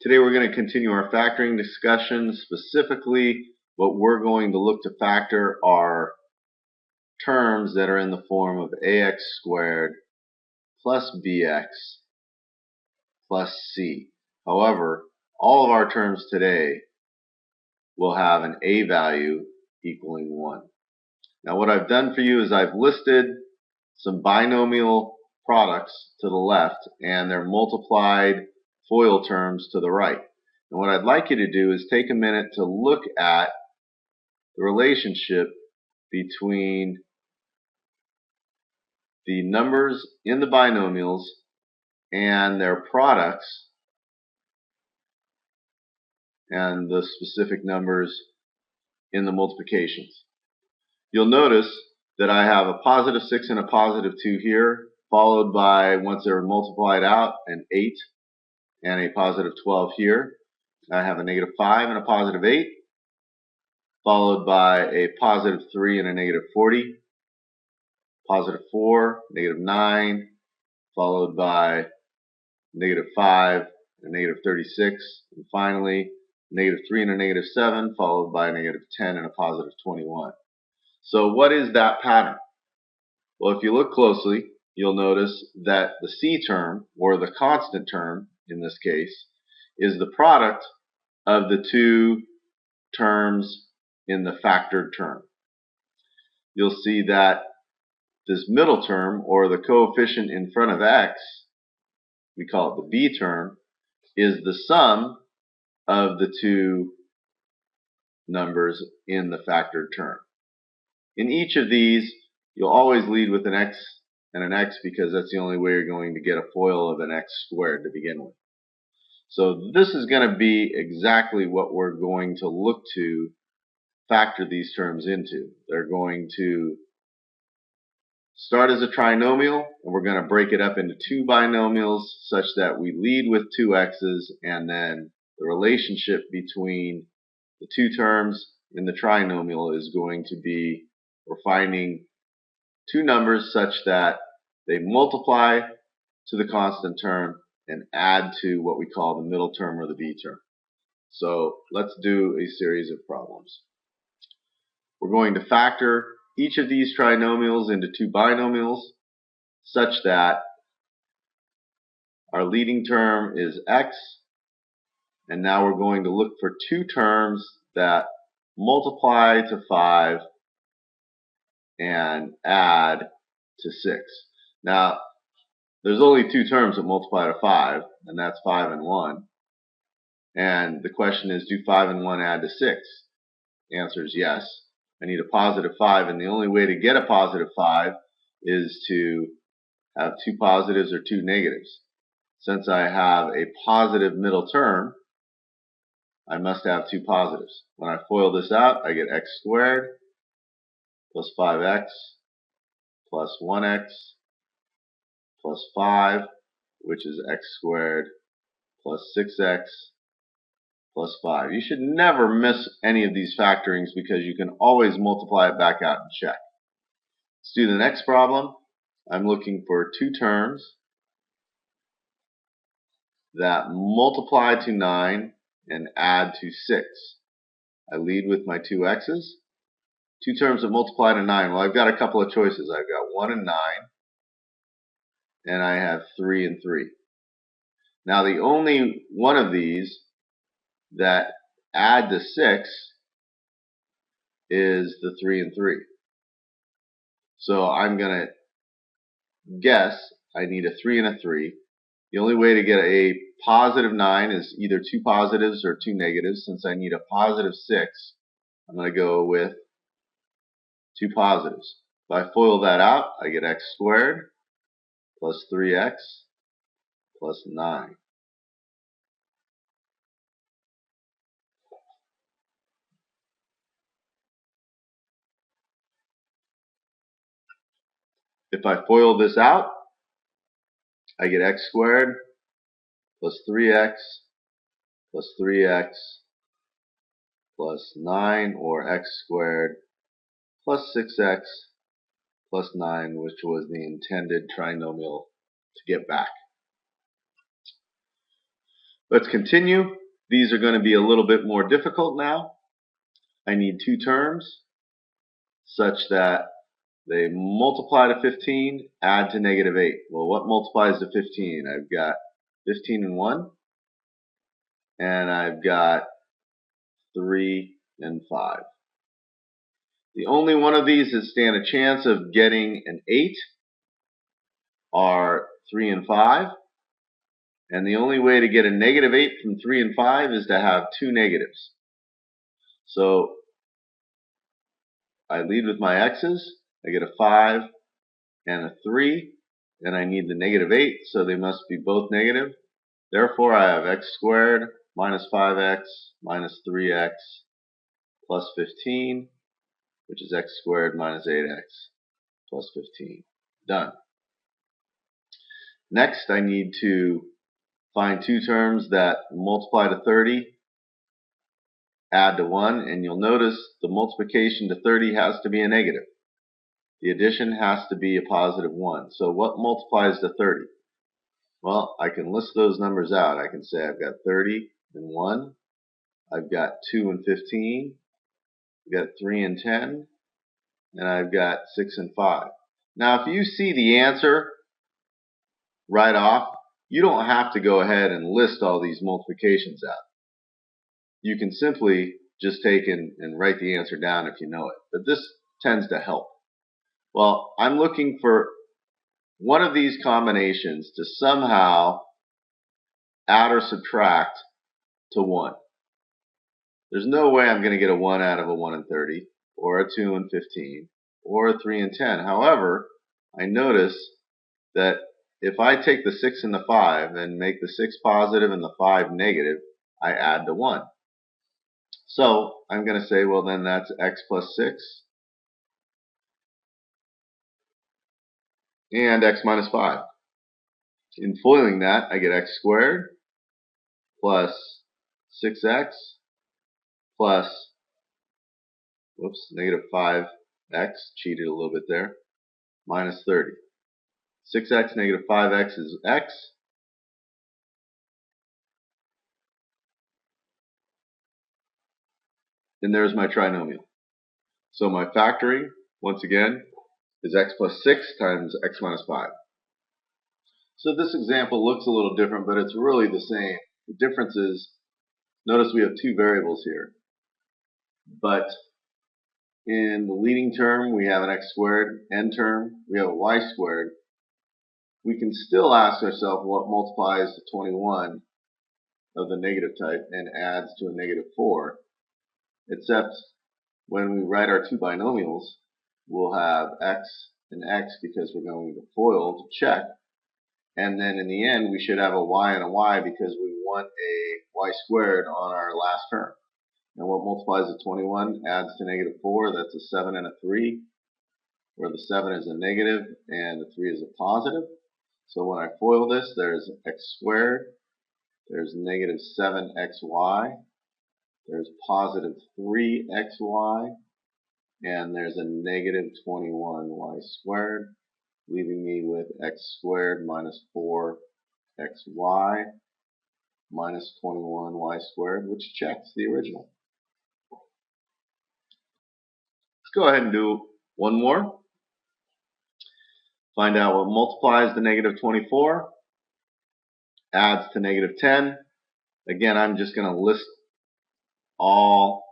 Today we're going to continue our factoring discussion. Specifically, what we're going to look to factor are terms that are in the form of ax squared plus bx plus c. However, all of our terms today will have an a value equaling 1. Now what I've done for you is I've listed some binomial products to the left and their multiplied FOIL terms to the right. And what I'd like you to do is take a minute to look at the relationship between the numbers in the binomials and their products and the specific numbers in the multiplications. You'll notice that I have a positive 6 and a positive 2 here, followed by, once they're multiplied out, an 8 and a positive 12 here. I have a negative 5 and a positive 8, followed by a positive 3 and a negative 40, positive 4, negative 9, followed by negative 5 and a negative 36, and finally negative 3 and a negative 7, followed by a negative 10 and a positive 21. So what is that pattern? Well, if you look closely, you'll notice that the C term, or the constant term in this case, is the product of the two terms in the factored term. You'll see that this middle term, or the coefficient in front of x, we call it the B term, is the sum of the two numbers in the factored term. In each of these, you'll always lead with an x and an x because that's the only way you're going to get a FOIL of an x squared to begin with. So this is going to be exactly what we're going to look to factor these terms into. They're going to start as a trinomial, and we're going to break it up into two binomials such that we lead with two x's, and then the relationship between the two terms in the trinomial is going to be, we're finding two numbers such that they multiply to the constant term and add to what we call the middle term or the B term. So let's do a series of problems. We're going to factor each of these trinomials into two binomials such that our leading term is x, and now we're going to look for two terms that multiply to 5 and add to 6. Now, there's only two terms that multiply to 5, and that's 5 and 1. And the question is, do 5 and 1 add to 6? The answer is yes. I need a positive 5, and the only way to get a positive 5 is to have two positives or two negatives. Since I have a positive middle term, I must have two positives. When I FOIL this out, I get x squared plus 5x plus 1x plus 5, which is x squared plus 6x plus 5. You should never miss any of these factorings because you can always multiply it back out and check. Let's do the next problem. I'm looking for two terms that multiply to 9 and add to 6. I lead with my two x's. Two terms that multiply to 9. Well, I've got a couple of choices. I've got 1 and 9, and I have 3 and 3. Now, the only one of these that add to 6 is the 3 and 3. So I'm going to guess I need a 3 and a 3. The only way to get a positive 9 is either two positives or two negatives. Since I need a positive 6, I'm going to go with two positives. If I FOIL that out, I get x squared plus 3x plus 9. If I FOIL this out, I get x squared plus 3x plus 3x plus 9, or x squared plus 6x plus 9, which was the intended trinomial to get back. Let's continue. These are going to be a little bit more difficult now. I need two terms such that they multiply to 15, add to -8. Well, what multiplies to 15? I've got 15 and 1, and I've got 3 and 5. The only one of these that stand a chance of getting an 8 are 3 and 5. And the only way to get a -8 from 3 and 5 is to have two negatives. So I lead with my x's. I get a 5 and a 3. And I need the -8, so they must be both negative. Therefore, I have x squared minus 5x minus 3x plus 15, which is x squared minus 8x plus 15. Done. Next, I need to find two terms that multiply to 30, add to 1, and you'll notice the multiplication to 30 has to be a negative. The addition has to be a positive 1. So what multiplies to 30? Well, I can list those numbers out. I can say I've got 30 and 1, I've got 2 and 15, I've got 3 and 10, and I've got 6 and 5. Now, if you see the answer right off, you don't have to go ahead and list all these multiplications out. You can simply just take and write the answer down if you know it. But this tends to help. Well, I'm looking for one of these combinations to somehow add or subtract to 1. There's no way I'm going to get a 1 out of a 1 and 30, or a 2 and 15, or a 3 and 10. However, I notice that if I take the 6 and the 5 and make the 6 positive and the 5 negative, I add to 1. So I'm going to say, well, then that's x plus 6 and x minus 5. In foiling that, I get x squared plus 6x plus, negative 5x, cheated a little bit there, minus 30. 6x negative 5x is x. And there's my trinomial. So my factoring, once again, is x plus 6 times x minus 5. So this example looks a little different, but it's really the same. The difference is, notice we have two variables here. But in the leading term, we have an x squared. End term, we have a y squared. We can still ask ourselves what multiplies to 21 of the negative type and adds to a -4, except when we write our two binomials, we'll have x and x because we're going to FOIL to check. And then in the end, we should have a y and a y because we want a y squared on our last term. And what multiplies to 21 adds to -4, that's a 7 and a 3, where the 7 is a negative and the 3 is a positive. So when I FOIL this, there's x squared, there's negative 7xy, there's positive 3xy, and there's a negative 21y squared, leaving me with x squared minus 4xy minus 21y squared, which checks the original. Let's go ahead and do one more. Find out what multiplies to -24, adds to -10. Again, I'm just going to list all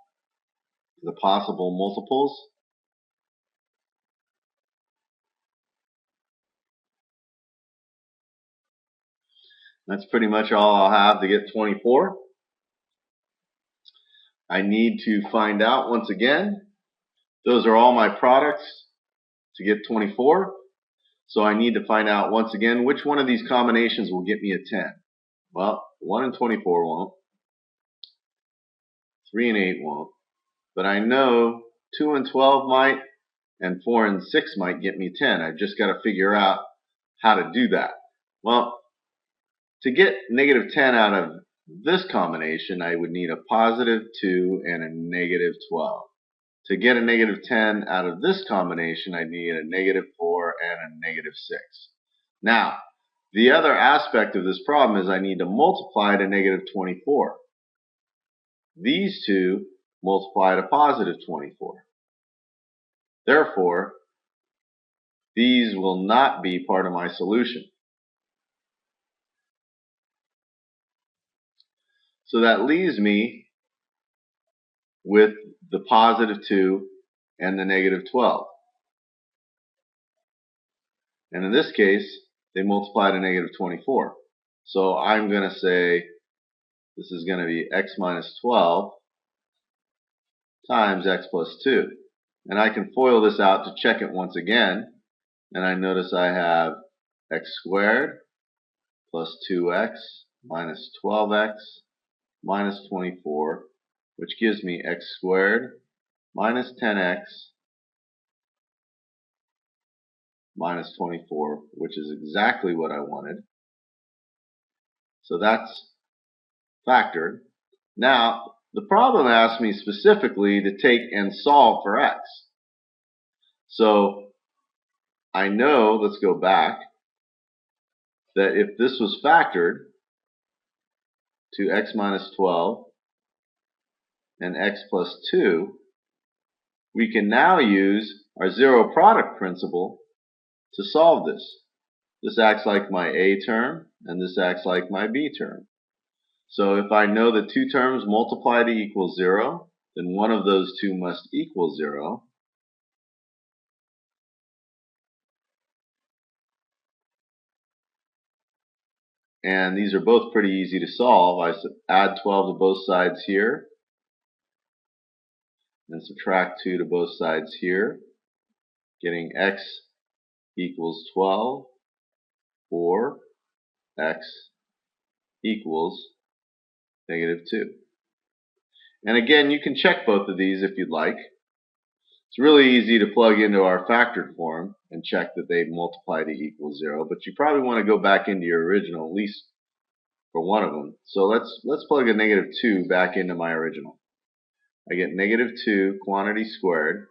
the possible multiples. That's pretty much all I'll have to get 24. I need to find out, once again, those are all my products to get 24. So I need to find out, once again, which one of these combinations will get me a 10. Well, 1 and 24 won't. 3 and 8 won't. But I know 2 and 12 might, and 4 and 6 might get me 10. I've just got to figure out how to do that. Well, to get -10 out of this combination, I would need a positive 2 and a negative 12. To get a -10 out of this combination, I need a -4 and a -6. Now, The other aspect of this problem is I need to multiply to negative 24. These two multiply to positive 24. Therefore, these will not be part of my solution. So that leaves me with the positive 2 and the negative 12. And in this case, they multiply to negative 24. So I'm going to say this is going to be x minus 12 times x plus 2. And I can FOIL this out to check it once again. And I notice I have x squared plus 2x minus 12x minus 24, which gives me x squared minus 10x minus 24, which is exactly what I wanted. So that's factored. Now, the problem asks me specifically to take and solve for x. So I know, let's go back, that if this was factored to x minus 12 and x plus 2, we can now use our zero product principle to solve this. This acts like my a term, and this acts like my b term. So if I know that two terms multiply to equal 0, then one of those two must equal 0. And these are both pretty easy to solve. I add 12 to both sides here, and subtract 2 to both sides here, getting x equals 12, or x equals negative 2. And again, you can check both of these if you'd like. It's really easy to plug into our factored form and check that they multiply to equal 0, but you probably want to go back into your original, at least for one of them. So let's plug a negative 2 back into my original. I get negative 2 quantity squared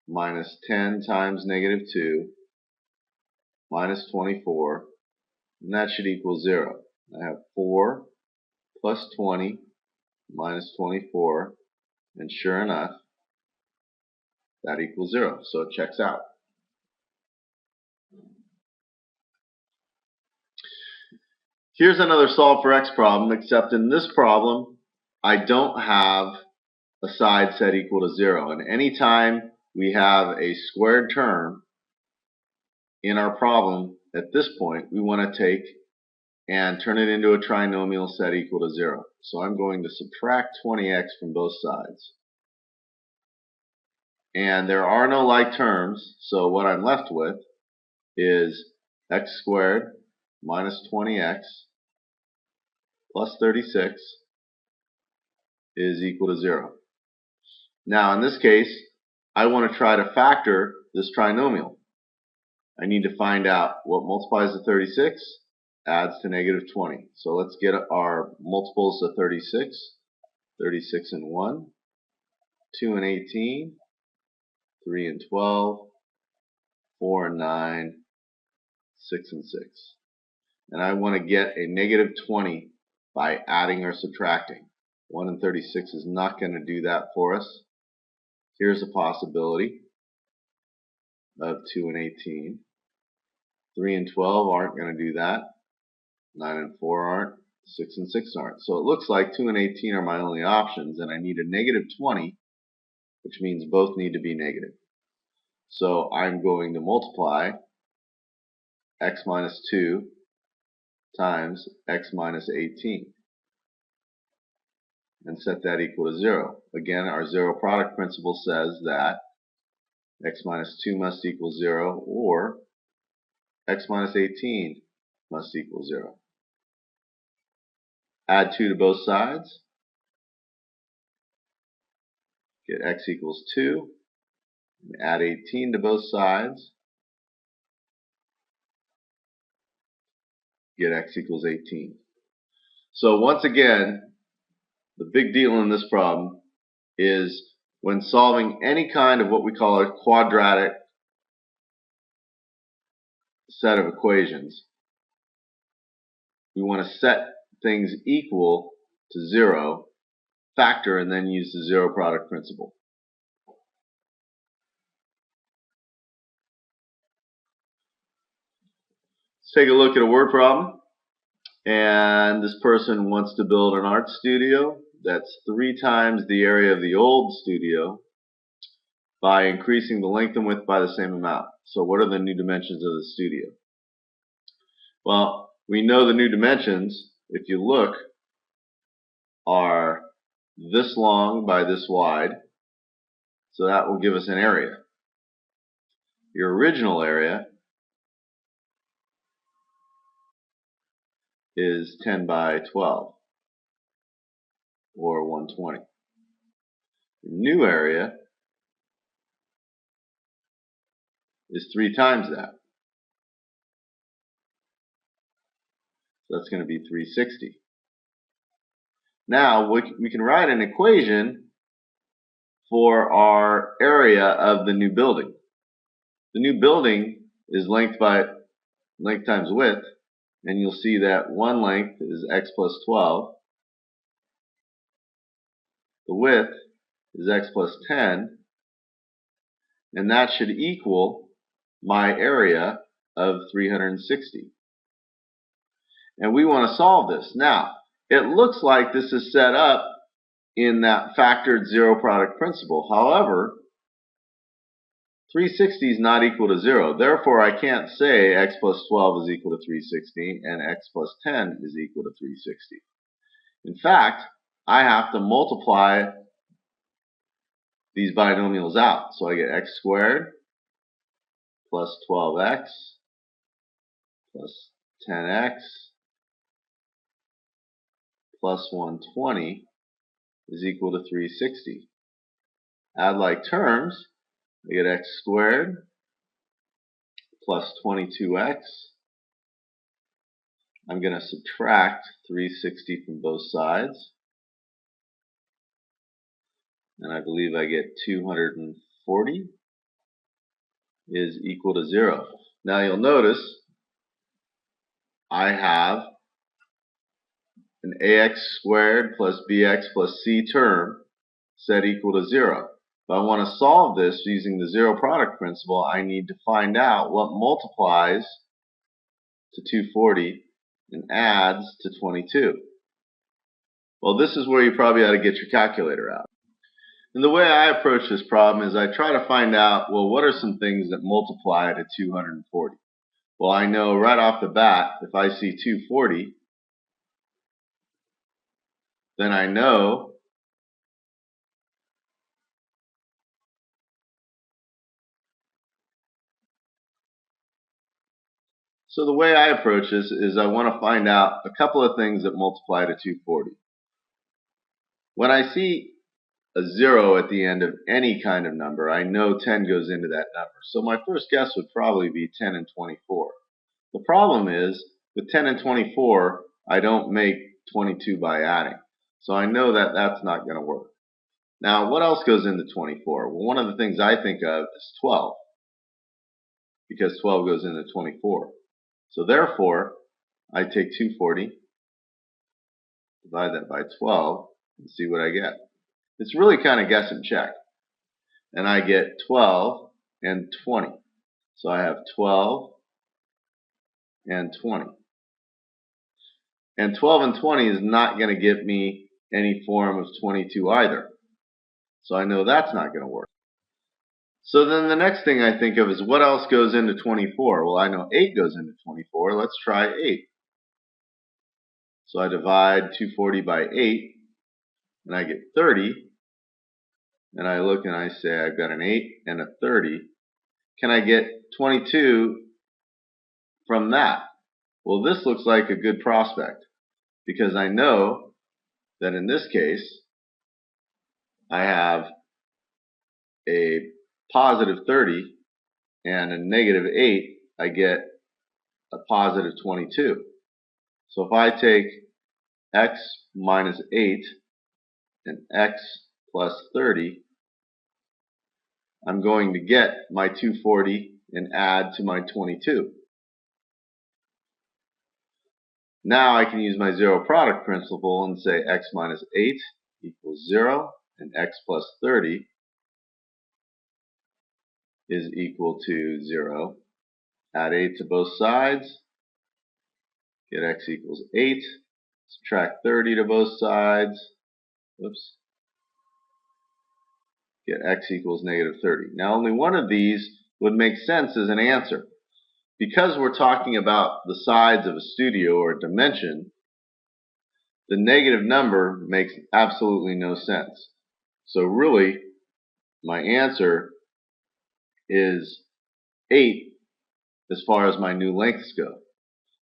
minus 10 times negative 2 minus 24, and that should equal 0. I have 4 plus 20 minus 24, and sure enough, that equals 0, so it checks out. Here's another solve for x problem, except in this problem, I don't have a side set equal to 0. And anytime we have a squared term in our problem, at this point, we want to take and turn it into a trinomial set equal to 0. So I'm going to subtract 20x from both sides. And there are no like terms, so what I'm left with is x squared minus 20x plus 36 is equal to 0. Now in this case, I want to try to factor this trinomial. I need to find out what multiplies to 36, adds to negative 20. So let's get our multiples of 36. 36 and 1, 2 and 18, 3 and 12, 4 and 9, 6 and 6. And I want to get a negative 20 by adding or subtracting. 1 and 36 is not going to do that for us. Here's a possibility of 2 and 18. 3 and 12 aren't going to do that. 9 and 4 aren't. 6 and 6 aren't. So it looks like 2 and 18 are my only options, and I need a negative 20, which means both need to be negative. So I'm going to multiply x minus 2 times x minus 18 and set that equal to 0. Again, our zero product principle says that x minus 2 must equal 0, or x minus 18 must equal 0. Add 2 to both sides, get x equals 2, and add 18 to both sides, get x equals 18. So once again, the big deal in this problem is when solving any kind of what we call a quadratic set of equations, we want to set things equal to 0, factor, and then use the zero product principle. Let's take a look at a word problem. And this person wants to build an art studio that's 3 times the area of the old studio by increasing the length and width by the same amount. So what are the new dimensions of the studio? Well, we know the new dimensions, if you look, are this long by this wide. So that will give us an area. Your original area is 10 by 12, or 120. The new area is 3 times that. So that's going to be 360. Now we can write an equation for our area of the new building. The new building is length times width, and you'll see that one length is x plus 12. The width is x plus 10, and that should equal my area of 360. And we want to solve this. Now, it looks like this is set up in that factored zero product principle. However, 360 is not equal to 0. Therefore, I can't say x plus 12 is equal to 360 and x plus 10 is equal to 360. In fact, I have to multiply these binomials out. So I get x squared plus 12x plus 10x plus 120 is equal to 360. Add like terms, I get x squared plus 22x. I'm going to subtract 360 from both sides, and I believe I get 240 is equal to 0. Now you'll notice I have an ax squared plus bx plus c term set equal to 0. If I want to solve this using the zero product principle, I need to find out what multiplies to 240 and adds to 22. Well, this is where you probably ought to get your calculator out. And the way I approach this problem is I try to find out, well, what are some things that multiply to 240? Well, I know right off the bat, if I see 240, then I know so the way I approach this is I want to find out a couple of things that multiply to 240. When I see a 0 at the end of any kind of number, I know 10 goes into that number. So my first guess would probably be 10 and 24. The problem is, with 10 and 24, I don't make 22 by adding. So I know that that's not going to work. Now, what else goes into 24? Well, one of the things I think of is 12, because 12 goes into 24. So therefore, I take 240, divide that by 12, and see what I get. It's really kind of guess and check. And I get 12 and 20. So I have 12 and 20. And 12 and 20 is not going to give me any form of 22 either. So I know that's not going to work. So then the next thing I think of is what else goes into 24? Well, I know 8 goes into 24. Let's try 8. So I divide 240 by 8, and I get 30. And I look and I say I've got an 8 and a 30. Can I get 22 from that? Well, this looks like a good prospect, because I know that in this case I have a positive 30 and a negative 8. I get a positive 22. So if I take x minus 8 and x plus 30, I'm going to get my 240 and add to my 22. Now I can use my zero product principle and say x minus 8 equals 0, and x plus 30 is equal to 0. Add 8 to both sides, get x equals 8. Subtract 30 to both sides, oops, get x equals negative 30. Now only one of these would make sense as an answer. Because we're talking about the sides of a studio or a dimension, the negative number makes absolutely no sense. So really, my answer is 8 as far as my new lengths go.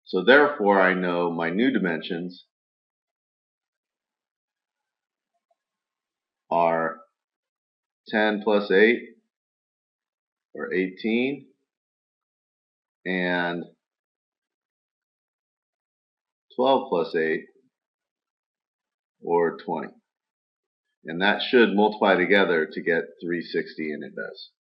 So therefore, I know my new dimensions are 10 plus 8, or 18, and 12 plus 8, or 20. And that should multiply together to get 360, and it does.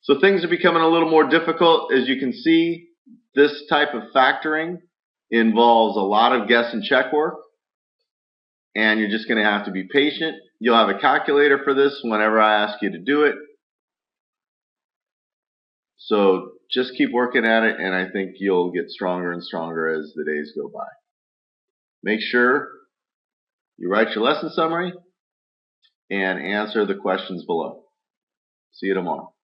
So things are becoming a little more difficult. As you can see, this type of factoring involves a lot of guess and check work, and you're just going to have to be patient. You'll have a calculator for this whenever I ask you to do it. So just keep working at it, and I think you'll get stronger and stronger as the days go by. Make sure you write your lesson summary and answer the questions below. See you tomorrow.